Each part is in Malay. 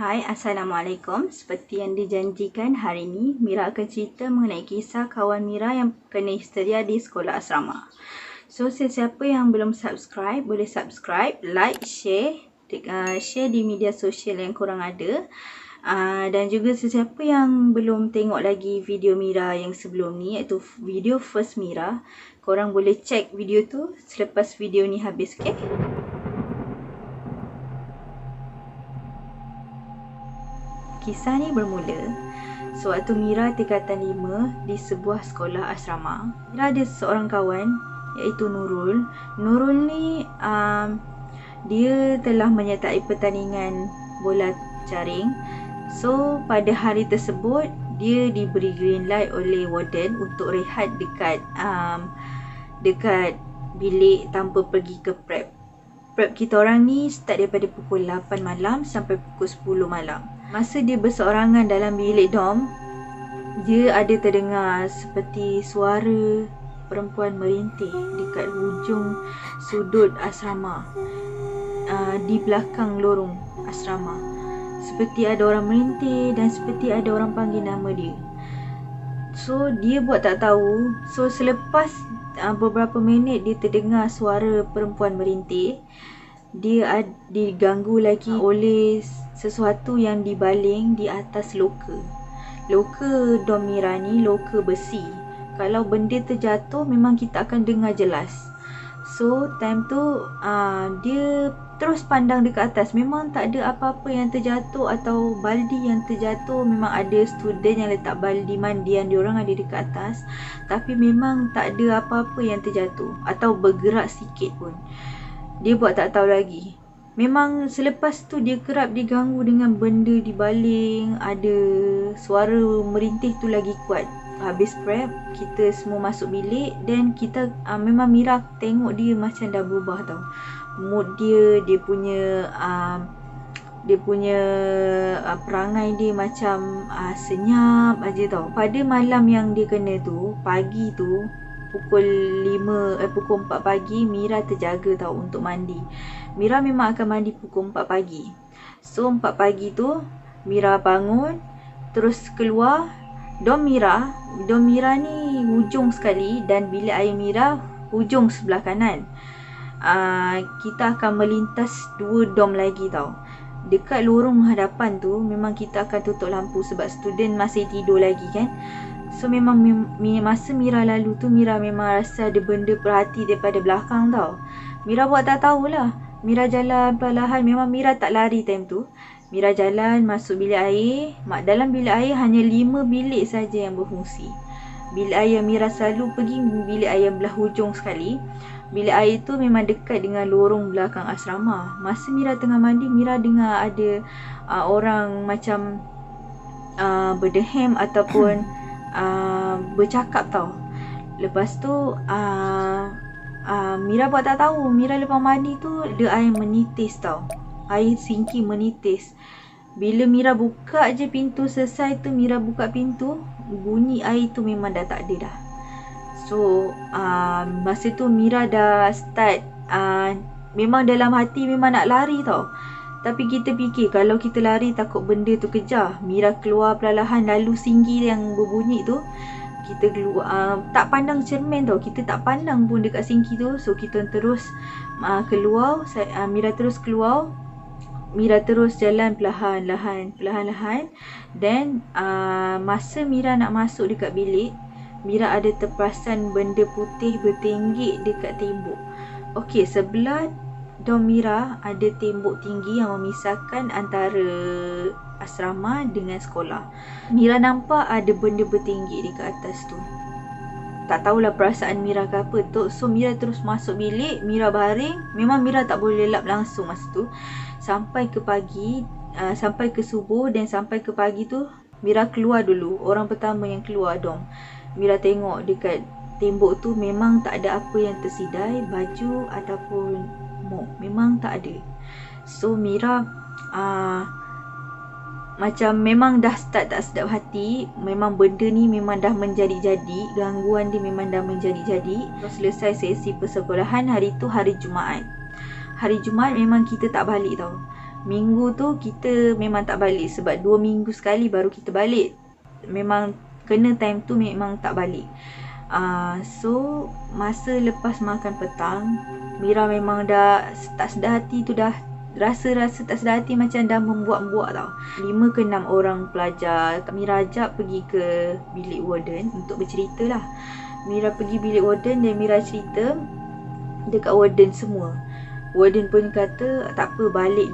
Hai, Assalamualaikum. Seperti yang dijanjikan, hari ini Mira akan cerita mengenai kisah kawan Mira yang kena histeria di sekolah asrama. So, sesiapa yang belum subscribe, boleh subscribe, like, share di media sosial yang korang ada. Dan juga sesiapa yang belum tengok lagi video Mira yang sebelum ni, iaitu video first Mira, korang boleh check video tu selepas video ni habis, okay? Kisah ni bermula sewaktu Mira tingkatan 5 di sebuah sekolah asrama. Mira ada seorang kawan iaitu Nurul. Nurul ni dia telah menyertai pertandingan bola jaring. So pada hari tersebut dia diberi green light oleh warden untuk rehat dekat bilik tanpa pergi ke prep. Prep kita orang ni start daripada pukul 8 malam sampai pukul 10 malam. Masa dia berseorangan dalam bilik dom, dia ada terdengar seperti suara perempuan merintih dekat hujung sudut asrama, di belakang lorong asrama. Seperti ada orang merintih dan seperti ada orang panggil nama dia. So dia buat tak tahu. So selepas beberapa minit dia terdengar suara perempuan merintih, dia diganggu lagi oleh sesuatu yang dibaling di atas loka. Loka dom Mira ni loka besi. Kalau benda terjatuh memang kita akan dengar jelas. So time tu dia terus pandang dekat atas. Memang tak ada apa-apa yang terjatuh atau baldi yang terjatuh. Memang ada student yang letak baldi mandian diorang ada dekat atas, tapi memang tak ada apa-apa yang terjatuh atau bergerak sikit pun. Dia buat tak tahu lagi. Memang selepas tu dia kerap diganggu dengan benda dibaling, ada suara merintih tu lagi kuat. Habis prep, kita semua masuk bilik dan kita memang Mira tengok dia macam dah berubah tau. Mood dia punya perangai dia macam senyap aja tau. Pada malam yang dia kena tu, pagi tu pukul 4 pagi Mira terjaga tau untuk mandi. Mira memang akan mandi pukul 4 pagi. So 4 pagi tu Mira bangun, terus keluar. Dom Mira ni hujung sekali dan bilik air Mira hujung sebelah kanan. Kita akan melintas 2 dom lagi tau. Dekat lorong hadapan tu memang kita akan tutup lampu sebab student masih tidur lagi kan. So memang masa Mira lalu tu Mira memang rasa ada benda perhati daripada belakang tau. Mira buat tak tahulah. Mira jalan perlahan. Memang Mira tak lari time tu. Mira jalan masuk bilik air. Dalam bilik air hanya 5 bilik saja yang berfungsi. Bilik air yang Mira selalu pergi bilik air yang belah hujung sekali. Bilik air tu memang dekat dengan lorong belakang asrama. Masa Mira tengah mandi, Mira dengar ada orang macam berdehem ataupun bercakap tau. Lepas tu Mira buat tak tahu. Mira lepas mandi tu ada air menitis tau. Air sinki menitis. Bila Mira buka je pintu, selesai tu Mira buka pintu, bunyi air tu memang dah tak ada dah. So masa tu Mira dah start memang dalam hati memang nak lari tau. Tapi kita fikir kalau kita lari takut benda tu kejar. Mira keluar perlahan lalu singgih yang berbunyi tu. Kita keluar, tak pandang cermin tau. Kita tak pandang pun dekat singgih tu. So kita terus keluar. Mira terus keluar. Mira terus jalan perlahan-lahan. Dan masa Mira nak masuk dekat bilik, Mira ada terperasan benda putih bertinggik dekat tembok. Okey, sebelah dom Mira ada tembok tinggi yang memisahkan antara asrama dengan sekolah. Mira nampak ada benda bertinggik dekat atas tu. Tak tahulah perasaan Mira ke apa tu. So Mira terus masuk bilik, Mira baring. Memang Mira tak boleh lelap langsung masa tu. Sampai ke pagi, sampai ke subuh dan sampai ke pagi tu Mira keluar dulu. Orang pertama yang keluar dom. Mira tengok dekat tembok tu memang tak ada apa yang tersidai, baju ataupun mop. Memang tak ada. So Mira macam memang dah start tak sedap hati. Memang benda ni memang dah menjadi-jadi. Gangguan dia memang dah menjadi-jadi. Selesai sesi persekolahan hari tu hari Jumaat. Hari Jumaat memang kita tak balik tau. Minggu tu kita memang tak balik sebab 2 minggu sekali baru kita balik. Memang kena time tu memang tak balik. So masa lepas makan petang, Mira memang dah tak sedar hati tu, dah rasa-rasa tak sedar hati macam dah membuak-buak tau. 5 ke 6 orang pelajar Mira ajak pergi ke bilik warden untuk bercerita lah. Mira pergi bilik warden dan Mira cerita dekat warden semua. Warden pun kata tak apa, balik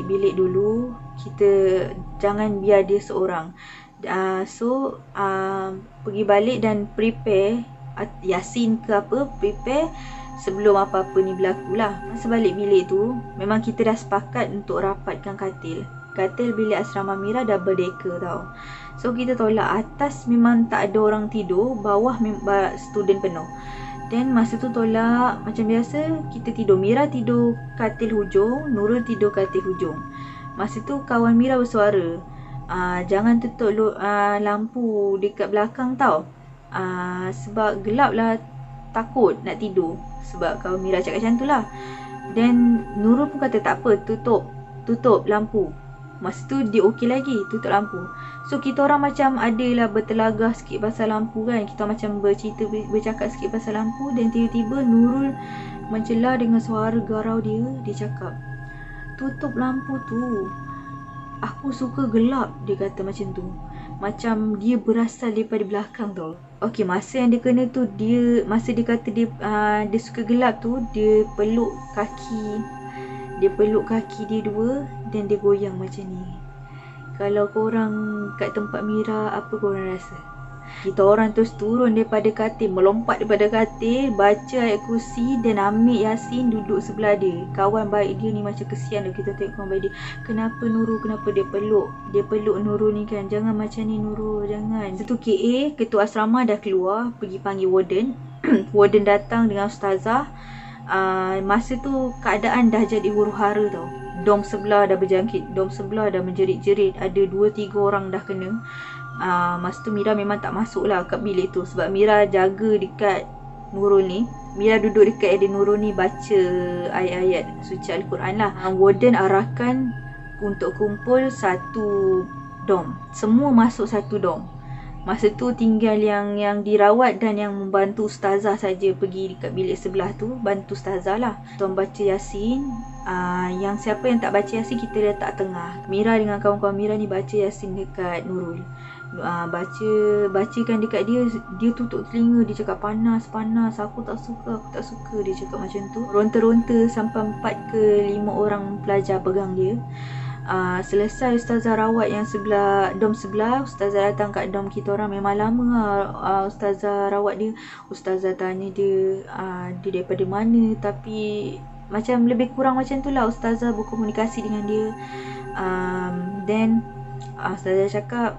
bilik dulu, kita jangan biar dia seorang. So pergi balik dan prepare Yasin ke apa, prepare sebelum apa-apa ni berlaku lah. Masa balik bilik tu memang kita dah sepakat untuk rapatkan katil bilik asrama Mira double decker tau. So kita tolak, atas memang tak ada orang tidur, bawah student penuh. Dan masa tu tolak macam biasa, kita tidur. Mira tidur katil hujung, Nurul tidur katil hujung. Masa tu kawan Mira bersuara, jangan tutup lampu dekat belakang tau, sebab gelap lah, takut nak tidur. Sebab kawan Mira cakap macam tu lah. Dan Nurul pun kata tak apa, tutup lampu. Masa tu dia okey lagi, tutup lampu. So kita orang macam adalah bertelagah sikit pasal lampu kan. Kita macam bercakap sikit pasal lampu. Dan tiba-tiba Nurul mencela dengan suara garau dia. Dia cakap, tutup lampu tu, aku suka gelap. Dia kata macam tu. Macam dia berasal daripada belakang tau. Okey, masa yang dia kena tu, masa dia kata dia suka gelap tu, dia peluk kaki dia dua dan dia goyang macam ni. Kalau korang kat tempat Mira, apa korang rasa? Kita orang terus turun daripada katil, melompat daripada katil, baca ayat kursi dan ambil Yasin duduk sebelah dia. Kawan baik dia ni macam kesian dia. Kita tengok kawan baik dia, kenapa Nurul, kenapa dia peluk Nurul ni kan, jangan macam ni Nurul, jangan. Satu KA, ketua asrama dah keluar pergi panggil warden. Warden datang dengan ustazah. Masa tu keadaan dah jadi huru-hara tau. Dom sebelah dah berjangkit, dom sebelah dah menjerit-jerit, ada 2-3 orang dah kena. Masa tu Mira memang tak masuk lah kat bilik tu sebab Mira jaga dekat Nurul ni. Mira duduk dekat Adik Nurul ni baca ayat-ayat suci Al-Quran lah. Warden arahkan untuk kumpul satu dom. Semua masuk satu dom. Masa tu tinggal yang dirawat dan yang membantu ustazah saja pergi dekat bilik sebelah tu, bantu ustazah lah. Tuan baca Yasin. Yang siapa yang tak baca Yasin, kita letak tengah. Mira dengan kawan-kawan Mira ni baca Yasin dekat Nurul. Bacakan dekat dia tutup telinga, dia cakap panas, aku tak suka, dia cakap macam tu. Ronta-ronta sampai 4 ke 5 orang pelajar pegang dia. Selesai ustazah rawat yang sebelah, dom sebelah, ustazah datang kat dom kita orang. Memang lama ustazah rawat dia. Ustazah tanya dia, dia daripada mana, tapi macam lebih kurang macam tu lah ustazah berkomunikasi dengan dia. Then ustazah cakap,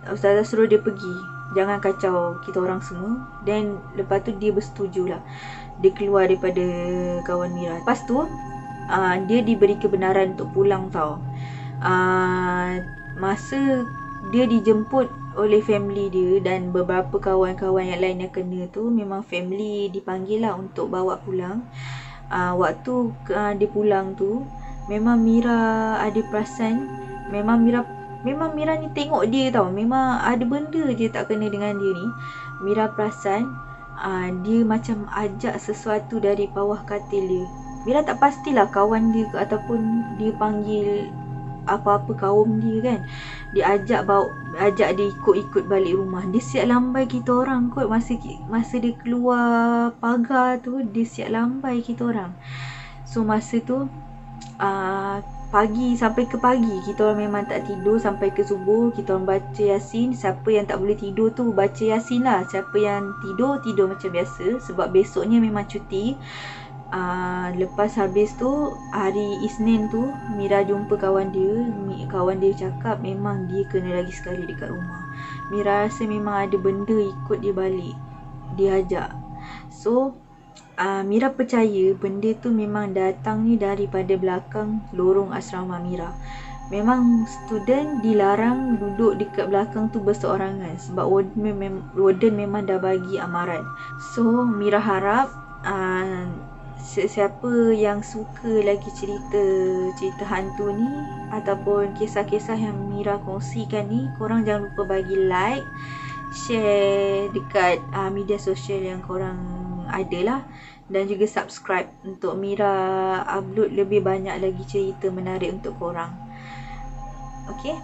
ustazah suruh dia pergi, jangan kacau kita orang semua. Dan lepas tu dia bersetuju lah, dia keluar daripada kawan Mira. Lepas tu dia diberi kebenaran untuk pulang tau. Masa dia dijemput oleh family dia dan beberapa kawan-kawan yang lain yang kena tu, memang family dipanggil lah untuk bawa pulang. Waktu dia pulang tu, memang Mira ada perasan. Memang Mira ni tengok dia tau, memang ada benda je tak kena dengan dia ni. Mira perasan dia macam ajak sesuatu dari bawah katil dia. Mira tak pastilah kawan dia ke ataupun dia panggil apa-apa kaum dia kan. Dia ajak dia ikut balik rumah. Dia siap lambai kita orang kot. Masa dia keluar pagar tu, dia siap lambai kita orang. So masa tu sampai ke pagi kita orang memang tak tidur sampai ke subuh. Kita orang baca Yasin. Siapa yang tak boleh tidur tu baca Yasin lah. Siapa yang tidur macam biasa sebab besoknya memang cuti. Lepas habis tu, hari Isnin tu, Mira jumpa kawan dia cakap memang dia kena lagi sekali dekat rumah. Mira rasa memang ada benda ikut dia balik, dia ajak. So Mira percaya benda tu memang datang ni daripada belakang lorong asrama Mira. Memang student dilarang duduk dekat belakang tu berseorangan sebab warden memang dah bagi amaran. So Mira harap Siapa yang suka lagi cerita hantu ni ataupun kisah-kisah yang Mira kongsikan ni, korang jangan lupa bagi like, share dekat media sosial yang korang ada lah, dan juga subscribe untuk Mira upload lebih banyak lagi cerita menarik untuk korang. Okay?